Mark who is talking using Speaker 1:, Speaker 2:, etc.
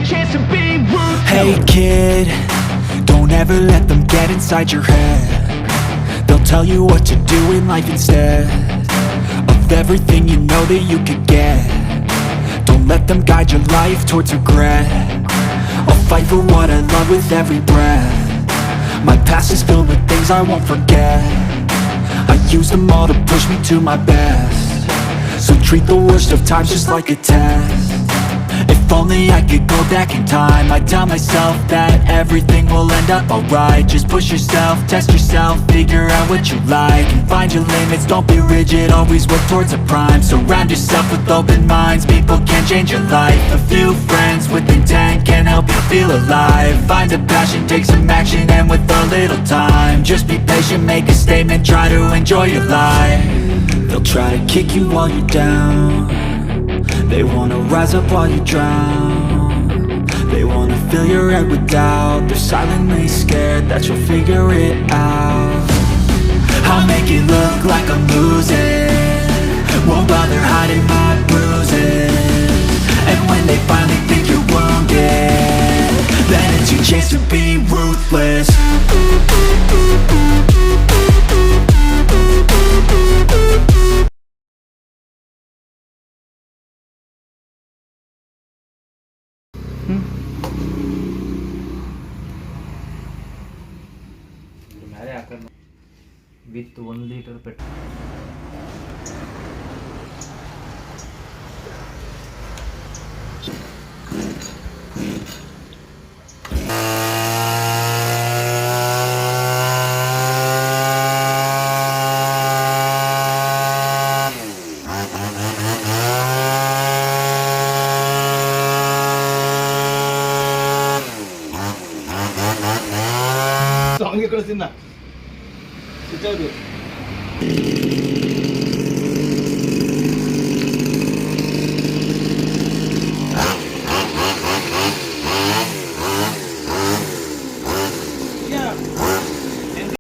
Speaker 1: chance to be ruthless.
Speaker 2: Hey kid, don't ever let them get inside your head. They'll tell you what to do in life instead of everything you know that you could get. Don't let them guide your life towards regret. I'll fight for what I love with every breath. My past is filled with things I won't forget. I use them all to push me to my best. So treat the worst of times just like a test. If only I could go back in time, I'd tell myself that everything will end up alright. Just push yourself, test yourself, figure out what you like, and find your limits, don't be rigid, always work towards a prime. Surround yourself with open minds, people can change your life. A few friends with intent can help you feel alive. Find a passion, take some action, and with a little time, just be patient, make a statement, try to enjoy your life. They'll try to kick you while you're down. They wanna rise up while you drown. They wanna fill your head with doubt. They're silently scared that you'll figure it out. I'll make it look like I'm losing, won't bother hiding my bruises. And when they finally think you're wounded, then it's your chance to be ruthless.
Speaker 3: With 1 liter petrol.
Speaker 4: Song ఇక్కడ వచ్చిందా switch అవుతుంది.